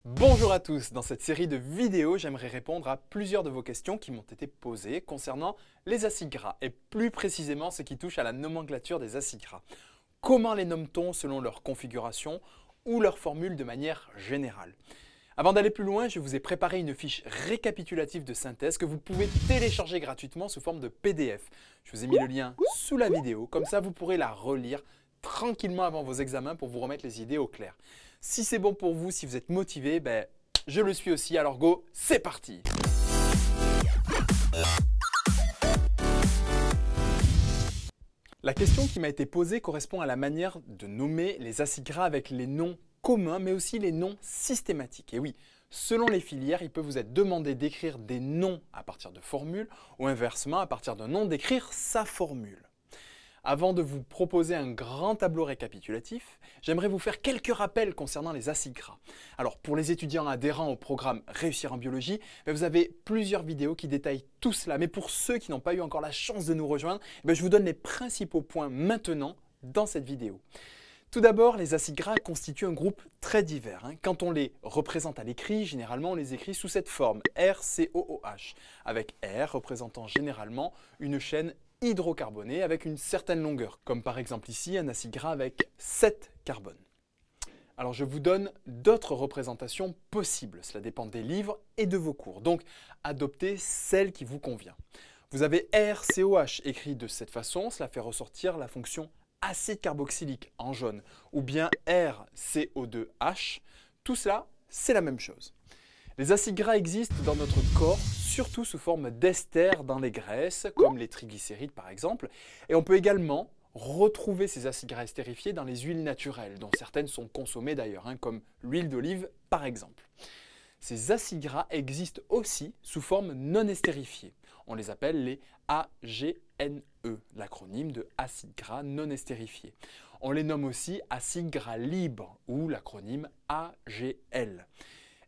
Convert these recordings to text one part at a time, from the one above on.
Bonjour à tous, dans cette série de vidéos, j'aimerais répondre à plusieurs de vos questions qui m'ont été posées concernant les acides gras et plus précisément ce qui touche à la nomenclature des acides gras. Comment les nomme-t-on selon leur configuration ou leur formule de manière générale? Avant d'aller plus loin, je vous ai préparé une fiche récapitulative de synthèse que vous pouvez télécharger gratuitement sous forme de PDF. Je vous ai mis le lien sous la vidéo, comme ça vous pourrez la relire tranquillement avant vos examens pour vous remettre les idées au clair. Si c'est bon pour vous, si vous êtes motivé, je le suis aussi, alors go, c'est parti! La question qui m'a été posée correspond à la manière de nommer les acides gras avec les noms communs, mais aussi les noms systématiques. Et oui, selon les filières, il peut vous être demandé d'écrire des noms à partir de formules ou inversement, à partir d'un nom, d'écrire sa formule. Avant de vous proposer un grand tableau récapitulatif, j'aimerais vous faire quelques rappels concernant les acides gras. Alors pour les étudiants adhérents au programme Réussir en biologie, vous avez plusieurs vidéos qui détaillent tout cela. Mais pour ceux qui n'ont pas eu encore la chance de nous rejoindre, je vous donne les principaux points maintenant dans cette vidéo. Tout d'abord, les acides gras constituent un groupe très divers. Quand on les représente à l'écrit, généralement on les écrit sous cette forme, RCOOH, avec R représentant généralement une chaîne hydrocarbonée avec une certaine longueur, comme par exemple ici un acide gras avec 7 carbones. Alors je vous donne d'autres représentations possibles, cela dépend des livres et de vos cours, donc adoptez celle qui vous convient. Vous avez RCOH écrit de cette façon, cela fait ressortir la fonction acide carboxylique en jaune, ou bien RCO2H, tout cela c'est la même chose. Les acides gras existent dans notre corps, surtout sous forme d'esters dans les graisses, comme les triglycérides par exemple. Et on peut également retrouver ces acides gras estérifiés dans les huiles naturelles, dont certaines sont consommées d'ailleurs, comme l'huile d'olive par exemple. Ces acides gras existent aussi sous forme non estérifiée. On les appelle les AGNE, l'acronyme de acides gras non estérifiés. On les nomme aussi acides gras libres ou l'acronyme AGL.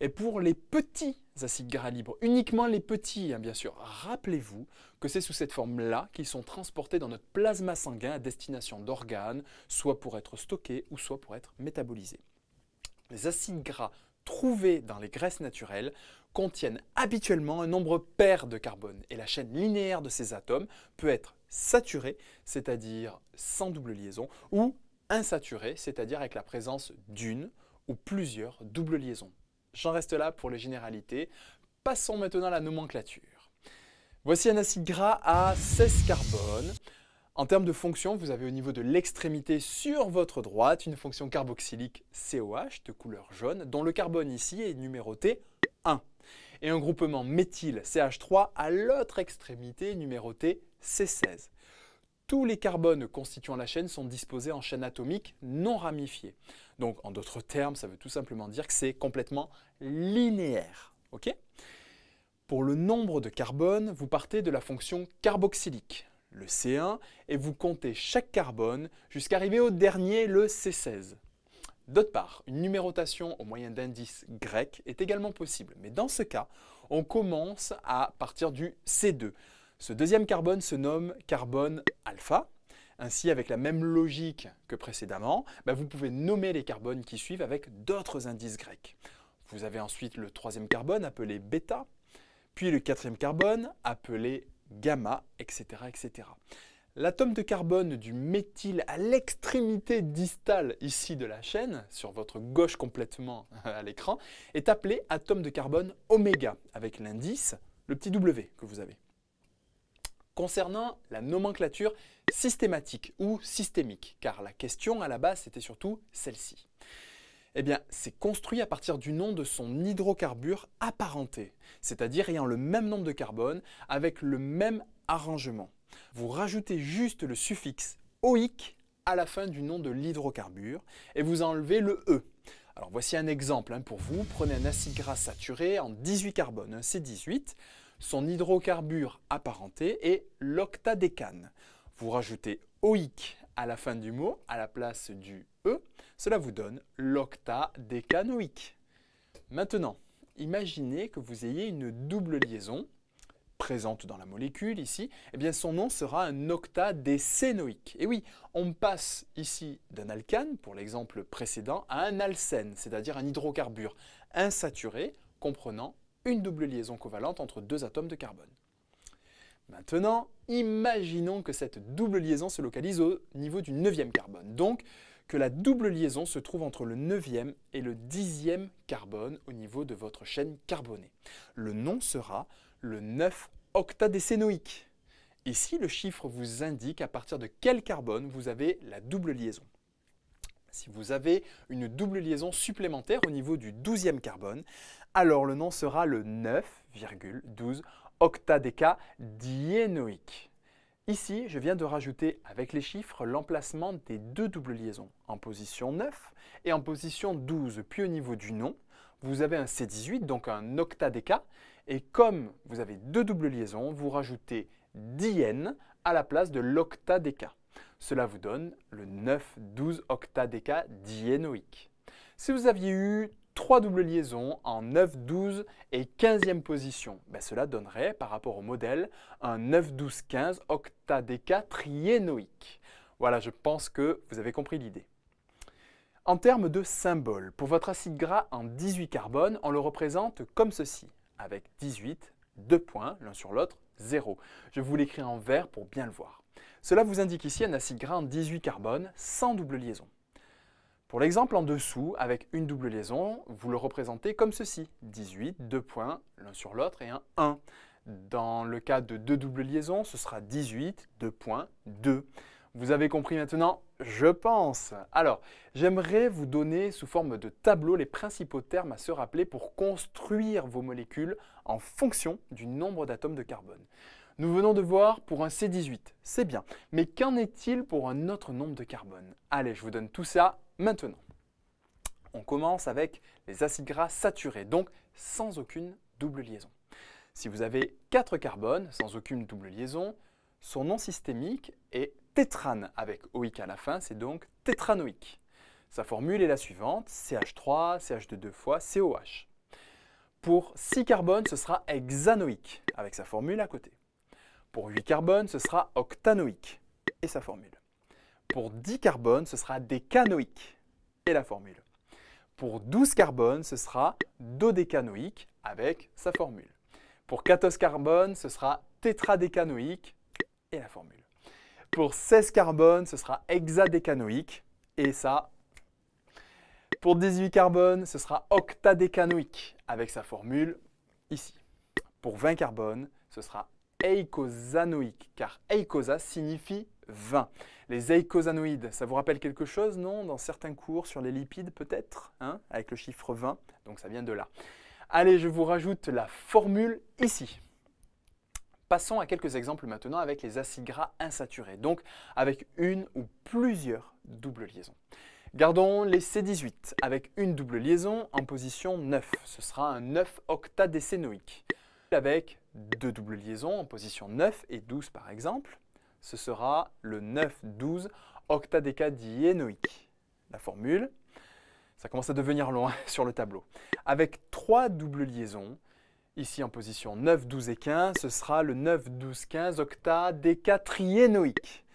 Et pour les petits acides gras libres, uniquement les petits, bien sûr, rappelez-vous que c'est sous cette forme-là qu'ils sont transportés dans notre plasma sanguin à destination d'organes, soit pour être stockés ou soit pour être métabolisés. Les acides gras trouvés dans les graisses naturelles contiennent habituellement un nombre pair de carbone et la chaîne linéaire de ces atomes peut être saturée, c'est-à-dire sans double liaison, ou insaturée, c'est-à-dire avec la présence d'une ou plusieurs doubles liaisons. J'en reste là pour les généralités. Passons maintenant à la nomenclature. Voici un acide gras à 16 carbones. En termes de fonction, vous avez au niveau de l'extrémité sur votre droite une fonction carboxylique COH de couleur jaune, dont le carbone ici est numéroté 1. Et un groupement méthyle CH3 à l'autre extrémité numéroté C16. Tous les carbones constituant la chaîne sont disposés en chaîne atomique non ramifiée. Donc en d'autres termes, ça veut tout simplement dire que c'est complètement linéaire. Pour le nombre de carbones, vous partez de la fonction carboxylique, le C1, et vous comptez chaque carbone jusqu'à arriver au dernier, le C16. D'autre part, une numérotation au moyen d'indices grecs est également possible, mais dans ce cas, on commence à partir du C2. Ce deuxième carbone se nomme carbone alpha. Ainsi, avec la même logique que précédemment, vous pouvez nommer les carbones qui suivent avec d'autres indices grecs. Vous avez ensuite le troisième carbone appelé bêta, puis le quatrième carbone appelé gamma, etc. etc. L'atome de carbone du méthyle à l'extrémité distale ici de la chaîne, sur votre gauche complètement à l'écran, est appelé atome de carbone oméga, avec l'indice, le petit W que vous avez. Concernant la nomenclature systématique ou systémique, car la question à la base c'était surtout celle-ci. C'est construit à partir du nom de son hydrocarbure apparenté, c'est-à-dire ayant le même nombre de carbone avec le même arrangement. Vous rajoutez juste le suffixe oïque à la fin du nom de l'hydrocarbure et vous enlevez le E. Alors voici un exemple pour vous. Prenez un acide gras saturé en 18 carbones, un C18. Son hydrocarbure apparenté est l'octadécane. Vous rajoutez oïque à la fin du mot, à la place du E, cela vous donne l'octadécanoïque. Maintenant, imaginez que vous ayez une double liaison présente dans la molécule ici, eh bien son nom sera un octadécénoïque. Et oui, on passe ici d'un alcane, pour l'exemple précédent, à un alcène, c'est-à-dire un hydrocarbure insaturé comprenant une double liaison covalente entre deux atomes de carbone. Maintenant, imaginons que cette double liaison se localise au niveau du 9e carbone. Donc, que la double liaison se trouve entre le 9e et le 10e carbone au niveau de votre chaîne carbonée. Le nom sera le 9-octadécénoïque. Ici, le chiffre vous indique à partir de quel carbone vous avez la double liaison. Si vous avez une double liaison supplémentaire au niveau du 12e carbone, alors le nom sera le 9,12 octadécadiénoïque. Ici, je viens de rajouter avec les chiffres l'emplacement des deux doubles liaisons en position 9 et en position 12. Puis au niveau du nom, vous avez un C18, donc un octadéca. Et comme vous avez deux doubles liaisons, vous rajoutez diène à la place de l'octadéca. Cela vous donne le 9,12 octadécadiénoïque. Si vous aviez eu trois doubles liaisons en 9, 12 et 15e position, cela donnerait, par rapport au modèle, un 9, 12, 15 octadécatriénoïque. Voilà, je pense que vous avez compris l'idée. En termes de symbole, pour votre acide gras en 18 carbone, on le représente comme ceci, avec 18, 2 points, l'un sur l'autre, 0. Je vous l'écris en vert pour bien le voir. Cela vous indique ici un acide gras en 18 carbone sans double liaison. Pour l'exemple en dessous, avec une double liaison, vous le représentez comme ceci. 18, 2 points, l'un sur l'autre et un 1. Dans le cas de deux doubles liaisons, ce sera 18, 2 points, 2. Vous avez compris maintenant, je pense. Alors, j'aimerais vous donner sous forme de tableau les principaux termes à se rappeler pour construire vos molécules en fonction du nombre d'atomes de carbone. Nous venons de voir pour un C18, c'est bien. Mais qu'en est-il pour un autre nombre de carbone? Allez, je vous donne tout ça maintenant. On commence avec les acides gras saturés, donc sans aucune double liaison. Si vous avez 4 carbones sans aucune double liaison, son nom systémique est tétrane avec OIC à la fin, c'est donc tétranoïque. Sa formule est la suivante, CH3, CH2 deux fois, COH. Pour 6 carbones, ce sera hexanoïque avec sa formule à côté. Pour 8 carbones, ce sera octanoïque et sa formule. Pour 10 carbones, ce sera décanoïque et la formule. Pour 12 carbones, ce sera dodécanoïque avec sa formule. Pour 14 carbones, ce sera tétradécanoïque et la formule. Pour 16 carbones, ce sera hexadécanoïque et ça. Pour 18 carbones, ce sera octadécanoïque avec sa formule ici. Pour 20 carbones, ce sera eicosanoïque, car eicosa signifie 20. Les eicosanoïdes, ça vous rappelle quelque chose, non? Dans certains cours sur les lipides peut-être, avec le chiffre 20, donc ça vient de là. Allez, je vous rajoute la formule ici. Passons à quelques exemples maintenant avec les acides gras insaturés, donc avec une ou plusieurs doubles liaisons. Gardons les C18 avec une double liaison en position 9. Ce sera un 9-octadécénoïque. Avec deux doubles liaisons en position 9 et 12 par exemple, ce sera le 9-12 octadécadiénoïque. La formule, ça commence à devenir long sur le tableau. Avec trois doubles liaisons, ici en position 9, 12 et 15, ce sera le 9, 12, 15 octadécatriénoïque.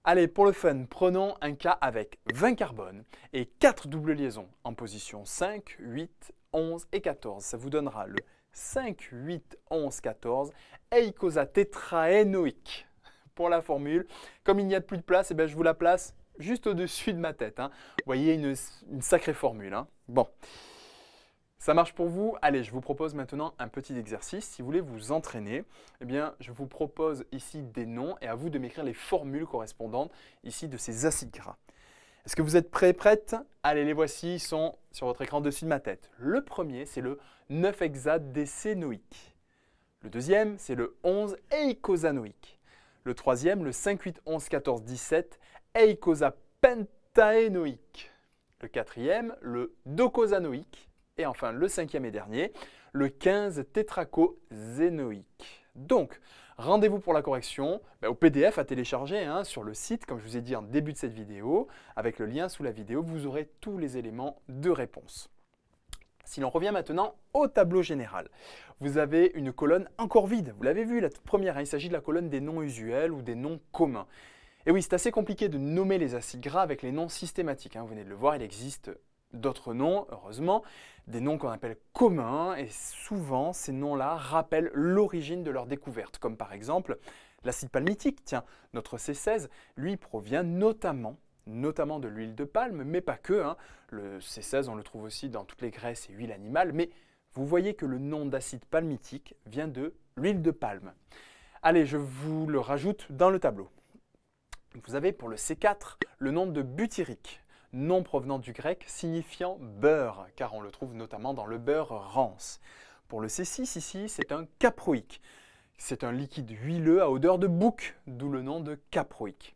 Allez, pour le fun, prenons un cas avec 20 carbones et 4 doubles liaisons en position 5, 8, 11 et 14. Ça vous donnera le 5, 8, 11, 14 eicosatétraénoïque. Pour la formule, comme il n'y a plus de place, je vous la place juste au-dessus de ma tête. Vous voyez, une sacrée formule. Bon. Ça marche pour vous? Allez, je vous propose maintenant un petit exercice. Si vous voulez vous entraîner, je vous propose ici des noms et à vous de m'écrire les formules correspondantes ici de ces acides gras. Est-ce que vous êtes prêts? Allez, les voici, ils sont sur votre écran au-dessus de ma tête. Le premier, c'est le 9-hexadécénoïque. Le deuxième, c'est le 11 eicosanoïque. Le troisième, le 5, 8, 11, 14, 17 eicosapentaénoïque. Le quatrième, le docosanoïque. Et enfin, le cinquième et dernier, le 15 tétracozénoïque. Donc, rendez-vous pour la correction au PDF à télécharger sur le site, comme je vous ai dit en début de cette vidéo. Avec le lien sous la vidéo, vous aurez tous les éléments de réponse. Si l'on revient maintenant au tableau général, vous avez une colonne encore vide. Vous l'avez vu, la toute première, hein, il s'agit de la colonne des noms usuels ou des noms communs. Et oui, c'est assez compliqué de nommer les acides gras avec les noms systématiques, hein. Vous venez de le voir, il existe d'autres noms, heureusement, des noms qu'on appelle communs, et souvent ces noms-là rappellent l'origine de leur découverte, comme par exemple l'acide palmitique. Tiens, notre C16, lui, provient notamment de l'huile de palme, mais pas que, hein. Le C16, on le trouve aussi dans toutes les graisses et huiles animales, mais vous voyez que le nom d'acide palmitique vient de l'huile de palme. Allez, je vous le rajoute dans le tableau. Vous avez pour le C4 le nom de butyrique, nom provenant du grec signifiant beurre, car on le trouve notamment dans le beurre rance. Pour le C6 ici, c'est un caproïque. C'est un liquide huileux à odeur de bouc, d'où le nom de caproïque.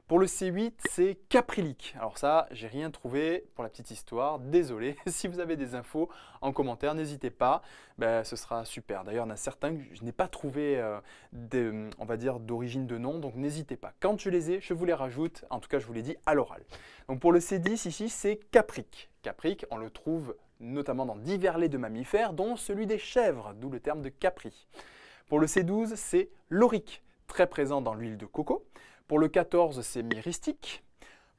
Pour le C8, c'est caprylique. Alors ça, j'ai rien trouvé pour la petite histoire, désolé. Si vous avez des infos en commentaire, n'hésitez pas, ce sera super. D'ailleurs, il y en a certains que je n'ai pas trouvé, on va dire, d'origine de nom, donc n'hésitez pas. Quand je les ai, je vous les rajoute, en tout cas, je vous l'ai dit à l'oral. Donc pour le C10, ici, c'est caprique. Caprique, on le trouve notamment dans divers laits de mammifères, dont celui des chèvres, d'où le terme de capri. Pour le C12, c'est laurique, très présent dans l'huile de coco. Pour le 14, c'est myristique.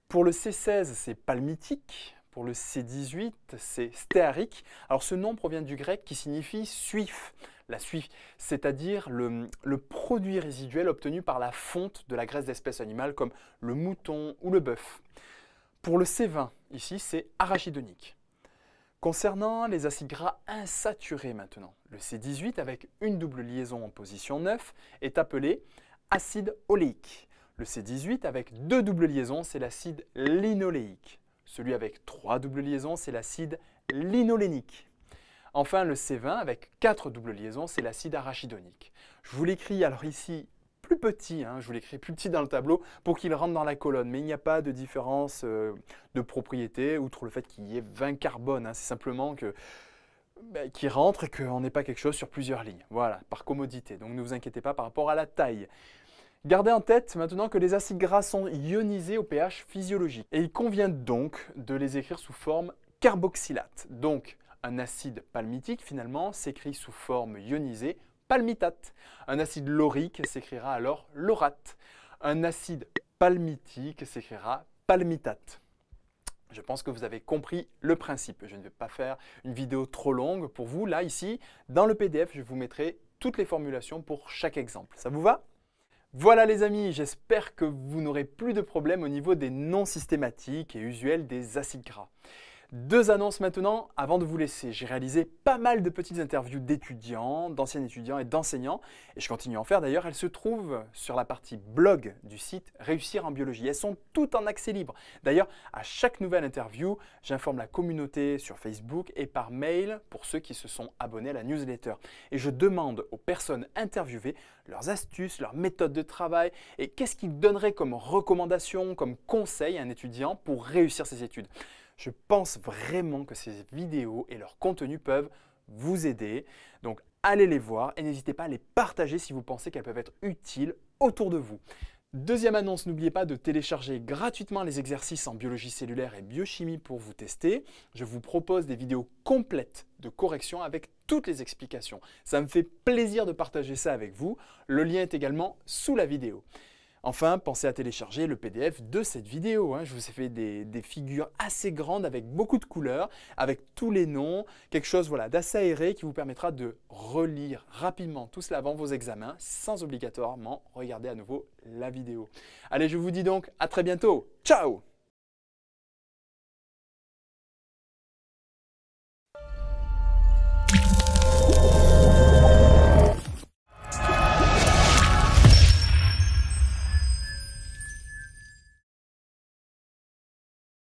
Pour le C16, c'est palmitique. Pour le C18, c'est stéarique. Alors ce nom provient du grec qui signifie suif. La suif, c'est-à-dire le produit résiduel obtenu par la fonte de la graisse d'espèces animales comme le mouton ou le bœuf. Pour le C20, ici, c'est arachidonique. Concernant les acides gras insaturés maintenant, le C18 avec une double liaison en position 9 est appelé acide oléique. Le C18 avec deux doubles liaisons, c'est l'acide linoléique. Celui avec trois doubles liaisons, c'est l'acide linolénique. Enfin, le C20 avec quatre doubles liaisons, c'est l'acide arachidonique. Je vous l'écris alors ici plus petit, hein, je vous l'écris plus petit dans le tableau pour qu'il rentre dans la colonne. Mais il n'y a pas de différence de propriété, outre le fait qu'il y ait 20 carbones. Hein, c'est simplement qu'il rentre et qu'on n'ait pas quelque chose sur plusieurs lignes. Voilà, par commodité. Donc ne vous inquiétez pas par rapport à la taille. Gardez en tête maintenant que les acides gras sont ionisés au pH physiologique. Et il convient donc de les écrire sous forme carboxylate. Donc un acide palmitique finalement s'écrit sous forme ionisée palmitate. Un acide laurique s'écrira alors laurate. Un acide palmitique s'écrira palmitate. Je pense que vous avez compris le principe. Je ne vais pas faire une vidéo trop longue pour vous. Là, ici, dans le PDF, je vous mettrai toutes les formulations pour chaque exemple. Ça vous va ? Voilà les amis, j'espère que vous n'aurez plus de problèmes au niveau des noms systématiques et usuels des acides gras. Deux annonces maintenant avant de vous laisser. J'ai réalisé pas mal de petites interviews d'étudiants, d'anciens étudiants et d'enseignants, et je continue à en faire d'ailleurs. Elles se trouvent sur la partie blog du site Réussir en biologie. Elles sont toutes en accès libre. D'ailleurs, à chaque nouvelle interview, j'informe la communauté sur Facebook et par mail pour ceux qui se sont abonnés à la newsletter. Et je demande aux personnes interviewées leurs astuces, leurs méthodes de travail et qu'est-ce qu'ils donneraient comme recommandation, comme conseil à un étudiant pour réussir ses études. Je pense vraiment que ces vidéos et leur contenu peuvent vous aider. Donc allez les voir et n'hésitez pas à les partager si vous pensez qu'elles peuvent être utiles autour de vous. Deuxième annonce, n'oubliez pas de télécharger gratuitement les exercices en biologie cellulaire et biochimie pour vous tester. Je vous propose des vidéos complètes de correction avec toutes les explications. Ça me fait plaisir de partager ça avec vous. Le lien est également sous la vidéo. Enfin, pensez à télécharger le PDF de cette vidéo. Je vous ai fait des figures assez grandes avec beaucoup de couleurs, avec tous les noms, quelque chose d'assez aéré qui vous permettra de relire rapidement tout cela avant vos examens sans obligatoirement regarder à nouveau la vidéo. Allez, je vous dis donc à très bientôt. Ciao!